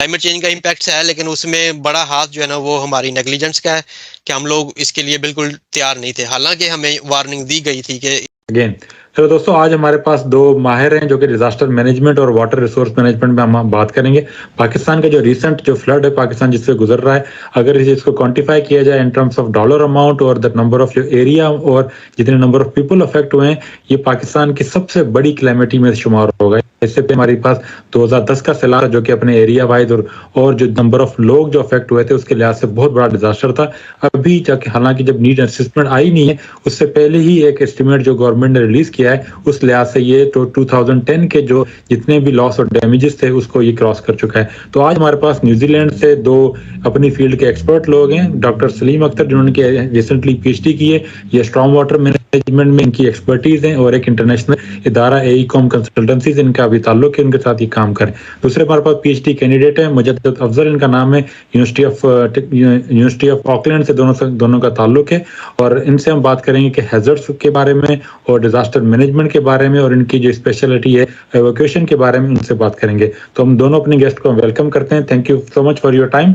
Climate change کا impact ہے، لیکن اس میں بڑا ہاتھ جو ہے نا وہ ہماری نیگلیجنس کا ہے کہ ہم لوگ اس کے لیے بالکل تیار نہیں تھے، حالانکہ ہمیں وارننگ دی گئی تھی کہ اگین چلو دوستوں، آج ہمارے پاس دو ماہر ہیں جو کہ ڈیزاسٹر مینجمنٹ اور واٹر ریسورس مینجمنٹ میں ہم بات کریں گے. پاکستان کا جو ریسنٹ جو فلڈ ہے پاکستان جس سے گزر رہا ہے، اگر اس کو کوانٹیفائی کیا جائے in terms of dollar amount اور دا نمبر آف ایریا اور جتنے نمبر آف پیپل افیکٹ ہوئے ہیں، یہ پاکستان کی سب سے بڑی کلیمٹی میں شمار ہوگا. اس سے ہمارے پاس 2010 کا سیلاب جو کہ اپنے ایریا وائز اور جو نمبر آف لوگ جو افیکٹ ہوئے تھے اس کے لحاظ سے بہت بڑا ڈیزاسٹر تھا. ابھی حالانکہ جب نیڈ اسسمنٹ آئی نہیں ہے، اس سے پہلے ہی ایک اسٹیمیٹ جو گورنمنٹ نے ریلیز کیا ہے اس لحاظ سے یہ تو 2010 کے جو جتنے بھی لاس اور ڈیمیجز تھے اس کو یہ کراس کر چکا ہے. تو آج ہمارے پاس نیوزی لینڈ سے دو اپنی فیلڈ کے ایکسپرٹ لوگ ہیں. ڈاکٹر سلیم اختر جنہوں نے ریسنٹلی پی ایچ ڈی کی ہے، یہ اسٹرانگ واٹر مینجمنٹ میں ان کی ایکسپرٹیز ہیں، اور ایک انٹرنیشنل ادارہ اے کام کنسلٹنسی سے ان کا بھی تعلق ہے، ان کے ساتھ یہ کام کریں. دوسرے ہمارے پاس پی ایچ ڈی کینڈیڈیٹ ہیں مجدد افضل، ان کا نام ہے، یونیورسٹی آف آکلینڈ سے دونوں کا تعلق ہے. اور ان سے ہم بات کریں گے کہ ہیزرڈز کے بارے میں اور ڈیزاسٹر مینجمنٹ کے بارے میں اور ان کی جو اسپیشلٹی ہے ایویکویشن کے بارے میں، ان سے بات کریں گے. تو ہم دونوں اپنے گیسٹ کو ویلکم کرتے ہیں. Thank you so much for your time.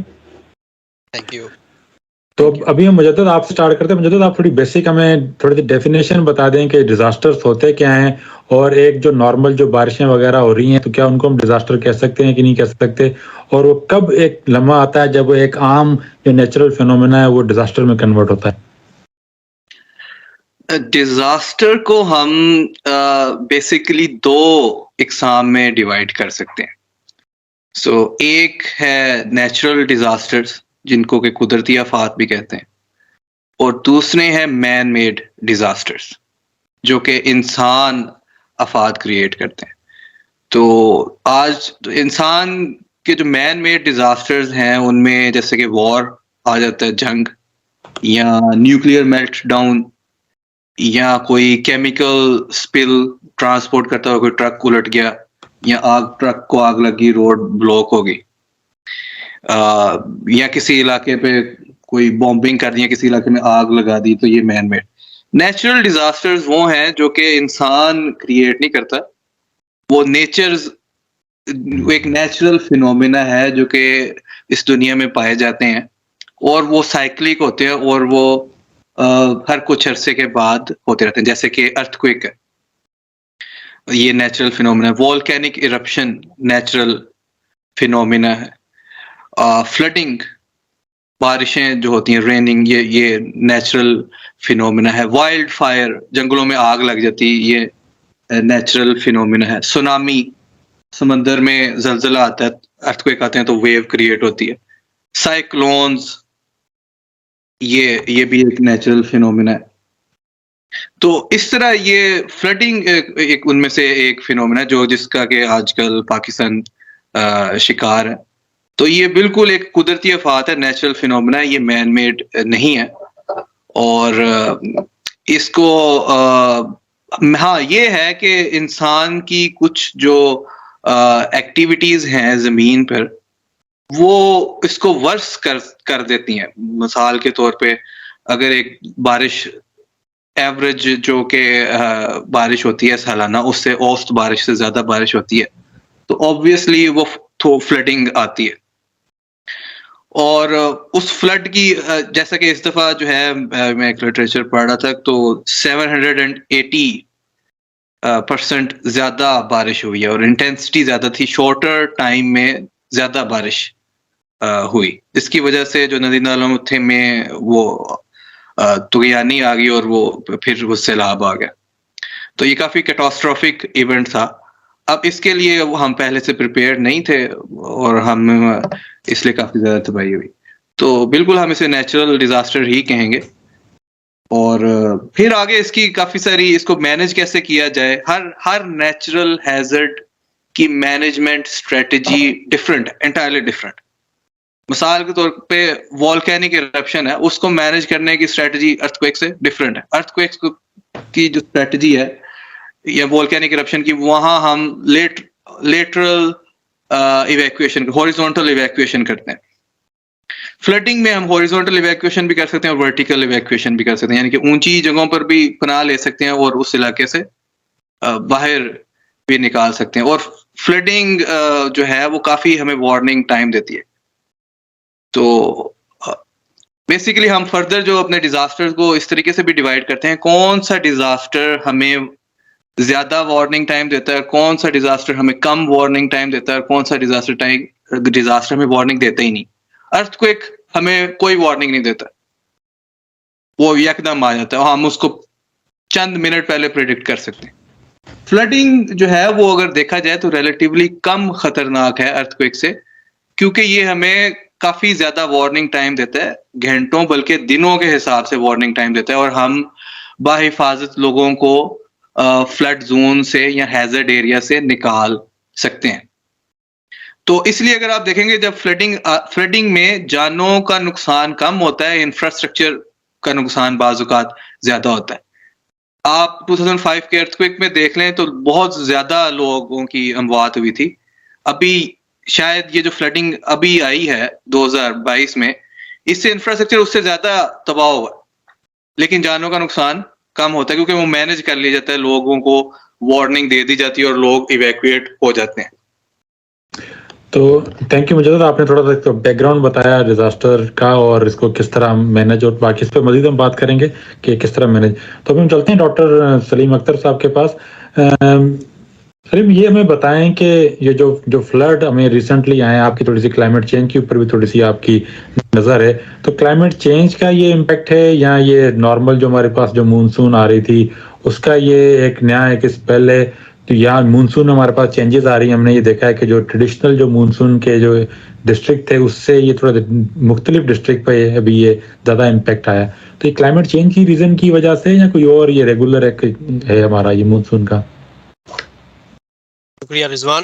Thank you. تو ابھی ہم مجدد آپ سے اسٹارٹ کرتے ہیں. مجدد آپ تھوڑی بیسک ہمیں تھوڑی سی ڈیفینیشن بتا دیں کہ ڈیزاسٹرز ہوتے کیا ہیں، اور ایک جو نارمل جو بارشیں وغیرہ ہو رہی ہیں تو کیا ان کو ہم ڈیزاسٹر کہہ سکتے ہیں کہ نہیں کہہ سکتے، اور وہ کب ایک لمحہ آتا ہے جب وہ ایک عام جو نیچرل فینومینا ہے وہ ڈیزاسٹر میں کنورٹ ہوتا ہے. ڈیزاسٹر کو ہم بیسیکلی دو اقسام میں ڈیوائڈ کر سکتے ہیں. ایک ہے نیچرل ڈیزاسٹرز جن کو کہ قدرتی آفات بھی کہتے ہیں، اور دوسرے ہیں مین میڈ ڈیزاسٹرز جو کہ انسان آفات کریٹ کرتے ہیں. تو آج انسان کے جو مین میڈ ڈیزاسٹرز ہیں ان میں جیسے کہ وار آ جاتا ہے، جنگ، یا نیوکلیئر میلٹ ڈاؤن، یا کوئی کیمیکل سپل ٹرانسپورٹ کرتا ہوا کوئی ٹرک الٹ گیا، یا ٹرک کو آگ لگی، روڈ بلاک ہو گئی، یا کسی علاقے پہ کوئی بومبنگ کر دی ہے، کسی علاقے میں آگ لگا دی، تو یہ مین میڈ. نیچرل ڈیزاسٹرز وہ ہیں جو کہ انسان کریٹ نہیں کرتا، وہ نیچرز ایک نیچرل فینومینا ہے جو کہ اس دنیا میں پائے جاتے ہیں، اور وہ سائیکلک ہوتے ہیں، اور وہ ہر کچھ عرصے کے بعد ہوتے رہتے ہیں. جیسے کہ ارتھ کوئک ہے، یہ natural phenomena. Volcanic eruption natural phenomena ہے. فلڈنگ، بارشیں جو ہوتی ہیں، ریننگ، یہ نیچرل فینومینا ہے. وائلڈ فائر، جنگلوں میں آگ لگ جاتی، یہ نیچرل فینومینا ہے. سونامی، سمندر میں زلزلہ آتا ہے، ارتھ کوئک آتے ہیں تو ویو کریٹ ہوتی ہے. سائیکلونز، یہ بھی ایک نیچرل فینومینا ہے. تو اس طرح یہ فلڈنگ ایک ان میں سے ایک فینومینا ہے جو جس کا کہ آج کل پاکستان شکار ہے. تو یہ بالکل ایک قدرتی آفات ہے، نیچرل فینومینا ہے، یہ مین میڈ نہیں ہے. اور اس کو ہاں یہ ہے کہ انسان کی کچھ جو ایکٹیویٹیز ہیں زمین پر وہ اس کو ورس کر دیتی ہیں. مثال کے طور پہ اگر ایک بارش ایوریج جو کہ بارش ہوتی ہے سالانہ، اس سے اوسط بارش سے زیادہ بارش ہوتی ہے تو آبویسلی وہ فلڈنگ آتی ہے. اور اس فلڈ کی جیسا کہ اس دفعہ جو ہے میں ایک لٹریچر پڑھ رہا تھا تو 780% زیادہ بارش ہوئی ہے، اور انٹینسٹی زیادہ تھی، شارٹر ٹائم میں زیادہ بارش ہوئی. اس کی وجہ سے جو ندی نالوں میں وہ طغیانی آ گئی اور وہ پھر وہ سیلاب آ گیا. تو یہ کافی کیٹاسٹرافک ایونٹ تھا. اب اس کے لیے ہم پہلے سے پریپیئر نہیں تھے اور ہم اس لیے کافی زیادہ تباہی ہوئی. تو بالکل ہم اسے نیچرل ڈیزاسٹر ہی کہیں گے. اور پھر آگے اس کی کافی ساری، اس کو مینج کیسے کیا جائے، ہر نیچرل ہیزرڈ کی management strategy different, entirely different. مثال کے طور پہ والکینک ایرپشن ہے، اس کو مینج کرنے کی اسٹریٹجی ارتھ کوئک سے ڈفرینٹ ہے. ارتھ کوئک کی جو اسٹریٹجی ہے یا والکینک ایرپشن کی، وہاں ہم لیٹرل ایویکویشن، ہاریزونٹل ایویکویشن کرتے ہیں. فلڈنگ میں ہم ہاریزونٹل ایویکویشن بھی کر سکتے ہیں اور ورٹیکل ایویکویشن بھی کر سکتے ہیں، یعنی کہ اونچی جگہوں پر بھی پناہ لے سکتے ہیں اور اس علاقے سے باہر بھی نکال سکتے ہیں. اور فلڈنگ جو ہے وہ کافی ہمیں وارننگ ٹائم دیتی ہے. تو بیسیکلی ہم فردر جو اپنے ڈیزاسٹر کو اس طریقے سے بھی ڈیوائڈ کرتے ہیں, کون سا ڈیزاسٹر ہمیں زیادہ وارننگ ٹائم دیتا ہے, کون سا ڈیزاسٹر ہمیں کم وارننگ ٹائم دیتا ہے, اور کون سا ڈیزاسٹر ہمیں وارننگ دیتا ہی نہیں. ارتھ کوئک ہمیں کوئی وارننگ نہیں دیتا, وہ یکدم آ جاتا ہے, ہم اس کو چند منٹ پہلے پریڈکٹ کر سکتے ہیں. فلڈنگ جو ہے وہ اگر دیکھا جائے تو ریلیٹیولی کم خطرناک ہے ارتھ کوئک سے, کیونکہ یہ ہمیں کافی زیادہ وارننگ ٹائم دیتا ہے, گھنٹوں بلکہ دنوں کے حساب سے وارننگ ٹائم دیتا ہے, اور ہم باحفاظت لوگوں کو فلڈ زون سے یا ہیزرڈ ایریا سے نکال سکتے ہیں. تو اس لیے اگر آپ دیکھیں گے جب فلڈنگ میں جانوں کا نقصان کم ہوتا ہے, انفراسٹرکچر کا نقصان بعض اوقات زیادہ ہوتا ہے. آپ 2005 کے ارتھ کوئک میں دیکھ لیں تو بہت زیادہ لوگوں کی اموات ہوئی تھی. ابھی شاید یہ جو فلڈنگ ابھی آئی ہے 2022 میں, اس سے انفراسٹرکچر اس سے زیادہ تباہ ہوا, لیکن جانوں کا نقصان کم ہوتا ہے کیونکہ وہ مینج کر لیا جاتا ہے, لوگوں کو وارننگ دے دی جاتی ہے اور لوگ ایویکویٹ ہو جاتے ہیں. تو تھینک یو مجھے, آپ نے تھوڑا سا بیک گراؤنڈ بتایا ڈیزاسٹر کا اور اس کو کس طرح مینج, اور باقی اس پہ مزید ہم بات کریں گے کہ کس طرح مینج. تو ابھی ہم چلتے ہیں ڈاکٹر سلیم اختر صاحب کے پاس. سلیم, یہ ہمیں بتائیں کہ یہ جو فلڈ ہمیں ریسنٹلی آئے ہیں, آپ کی تھوڑی سی کلائمیٹ چینج کے اوپر بھی تھوڑی سی آپ کی نظر ہے, تو کلائمیٹ چینج کا یہ امپیکٹ ہے یا یہ نارمل جو ہمارے پاس جو مونسون آ رہی تھی اس کا یہ ایک نیا ایک اسپیل ہے؟ تو یہاں مونسون ہمارے پاس چینجز آ رہی ہیں, ہم نے یہ دیکھا ہے کہ جو ٹریڈیشنل جو مونسون کے جو ڈسٹرکٹ تھے اس سے یہ تھوڑا مختلف ڈسٹرکٹ پہ ابھی یہ زیادہ امپیکٹ آیا. تو یہ کلائمیٹ چینج کی ریزن کی وجہ سے یا کوئی اور یہ ریگولر ہے ہمارا یہ مونسون کا؟ شکریہ رضوان.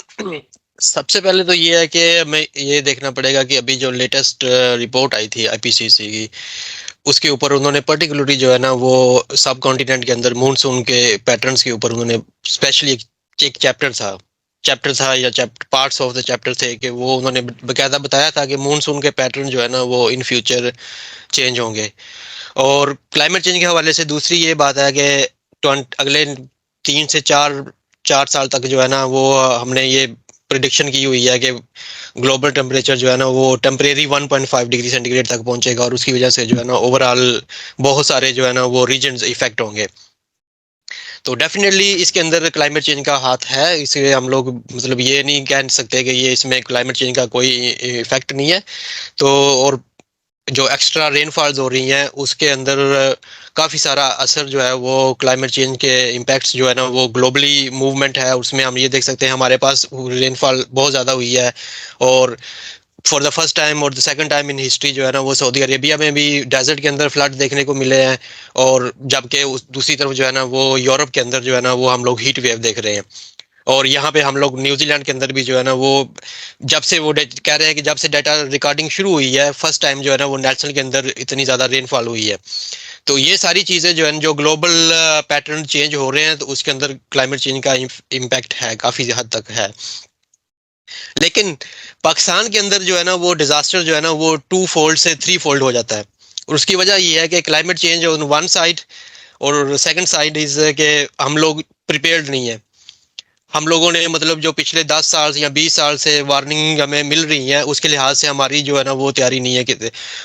سب سے پہلے تو یہ ہے کہ ہمیں یہ دیکھنا پڑے گا کہ ابھی جو لیٹسٹ رپورٹ آئی تھی IPCC کی, اس کے اوپر انہوں نے پرٹیکولرلی جو ہے نا وہ سب کانٹیننٹ کے اندر مونسون کے پیٹرنز کے اوپر انہوں نے اسپیشلی ایک چیپٹر تھا یا پارٹس آف دا چیپٹر تھے کہ وہ انہوں نے باقاعدہ بتایا تھا کہ مونسون کے پیٹرن جو ہے نا وہ ان فیوچر چینج ہوں گے. اور کلائمیٹ چینج کے حوالے سے دوسری یہ بات ہے کہ اگلے 3 سے 4 سال تک جو ہے نا وہ ہم نے یہ پریڈکشن کی ہوئی ہے کہ گلوبل ٹیمپریچر جو ہے نا وہ ٹیمپریری 1.5 ڈگری سینٹی گریڈ تک پہنچے گا, اور اس کی وجہ سے جو ہے نا اوور آل بہت سارے جو ہے نا وہ ریجنز افیکٹ ہوں گے. تو ڈیفینیٹلی اس کے اندر کلائمیٹ چینج کا ہاتھ ہے, اس لیے ہم لوگ مطلب یہ نہیں کہہ سکتے کہ یہ اس میں کلائمیٹ چینج کا کوئی افیکٹ نہیں ہے. تو اور جو ایکسٹرا رین فالز ہو رہی ہیں اس کے اندر کافی سارا اثر جو ہے وہ کلائمیٹ چینج کے امپیکٹس جو ہے نا وہ گلوبلی موومنٹ ہے, اس میں ہم یہ دیکھ سکتے ہیں ہمارے پاس رین فال بہت زیادہ ہوئی ہے, اور فار دا فرسٹ ٹائم اور the second time in history جو ہے نا وہ سعودی عربیہ میں بھی ڈیزرٹ کے اندر فلڈ دیکھنے کو ملے ہیں, اور جبکہ دوسری طرف جو ہے نا وہ یورپ کے اندر جو ہے نا وہ ہم لوگ ہیٹ ویو دیکھ رہے ہیں. اور یہاں پہ ہم لوگ نیوزی لینڈ کے اندر بھی جو ہے نا وہ جب سے وہ کہہ رہے ہیں کہ جب سے ڈیٹا ریکارڈنگ شروع ہوئی ہے فرسٹ ٹائم جو ہے نا وہ نیشنل کے اندر اتنی زیادہ رین فال ہوئی ہے. تو یہ ساری چیزیں جو ہے جو گلوبل پیٹرن چینج ہو رہے ہیں تو اس کے اندر کلائمیٹ چینج کا امپیکٹ ہے, کافی حد تک ہے. لیکن پاکستان کے اندر جو ہے نا وہ ڈیزاسٹر جو ہے نا وہ 2 فولڈ سے 3 فولڈ ہو جاتا ہے, اور اس کی وجہ یہ ہے کہ climate change on one side, اور سیکنڈ سائڈ از کہ ہم لوگ پریپیئرڈ نہیں ہیں. ہم لوگوں نے مطلب جو پچھلے 10 سال یا 20 سال سے وارننگ ہمیں مل رہی ہے اس کے لحاظ سے ہماری جو ہے نا وہ تیاری نہیں ہے کہ,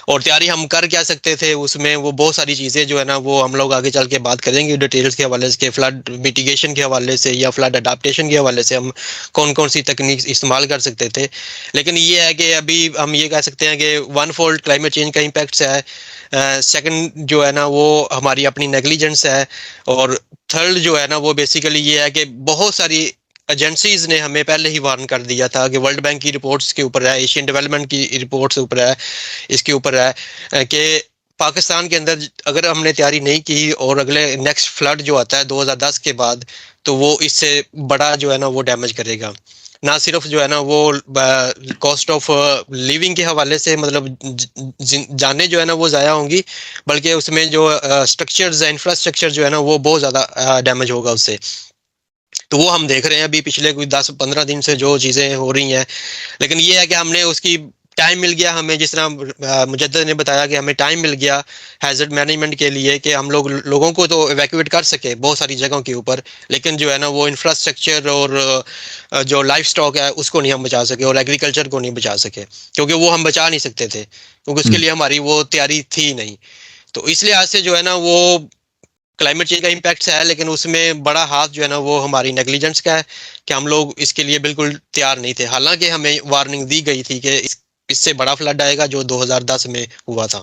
اور تیاری ہم کر کیا سکتے تھے اس میں وہ بہت ساری چیزیں جو ہے نا وہ ہم لوگ آگے چل کے بات کریں گے ڈیٹیلز کے حوالے سے, فلڈ میٹیگیشن کے حوالے سے یا فلڈ اڈاپٹیشن کے حوالے سے ہم کون کون سی تکنیک استعمال کر سکتے تھے. لیکن یہ ہے کہ ابھی ہم یہ کہہ سکتے ہیں کہ 1 فولڈ کلائمیٹ چینج کا امپیکٹس ہے, سیکنڈ جو ہے نا وہ ہماری اپنی نیگلیجنس ہے, اور تھرڈ جو ہے نا وہ بیسیکلی یہ ہے کہ بہت ساری ایجنسیز نے ہمیں پہلے ہی وارن کر دیا تھا کہ ورلڈ بینک کی رپورٹس کے اوپر ہے, ایشین ڈیولپمنٹ کی رپورٹس اوپر ہے, اس کے اوپر ہے کہ پاکستان کے اندر اگر ہم نے تیاری نہیں کی اور اگلے نیکسٹ فلڈ جو آتا ہے 2010 کے بعد تو وہ اس سے بڑا جو ہے نا وہ ڈیمیج کرے گا. نہ صرف جو ہے نا وہ کاسٹ آف لیونگ کے حوالے سے مطلب جانیں جو ہے نا وہ ضائع ہوں گی, بلکہ اس میں جو اسٹرکچرز انفراسٹرکچر جو ہے نا وہ بہت زیادہ ڈیمیج ہوگا اس سے. تو وہ ہم دیکھ رہے ہیں ابھی پچھلے کوئی 10-15 دن سے جو چیزیں ہو رہی ہیں. لیکن یہ ہے کہ ہم نے اس کی ٹائم مل گیا ہمیں، جس طرح مجدد نے بتایا کہ ہمیں ٹائم مل گیا ہیزرڈ مینجمنٹ کے لیے کہ ہم لوگوں کو تو ایویکویٹ کر سکے بہت ساری جگہوں کے اوپر، لیکن جو ہے نا وہ انفراسٹرکچر اور جو لائف سٹاک ہے اس کو نہیں ہم بچا سکے، اور ایگریکلچر کو نہیں بچا سکے، کیونکہ وہ ہم بچا نہیں سکتے تھے، کیونکہ اس کے لیے ہماری وہ تیاری تھی نہیں. تو اس لحاظ سے جو ہے نا وہ کلائمیٹ چینج کا امپیکٹ ہے، لیکن اس میں بڑا ہاتھ جو ہے نا وہ ہماری نیگلیجنس کا ہے کہ ہم لوگ اس کے لیے بالکل تیار نہیں تھے، حالانکہ ہمیں وارننگ دی گئی تھی کہ اس سے بڑا فلڈ آئے گا جو 2010 میں ہوا تھا.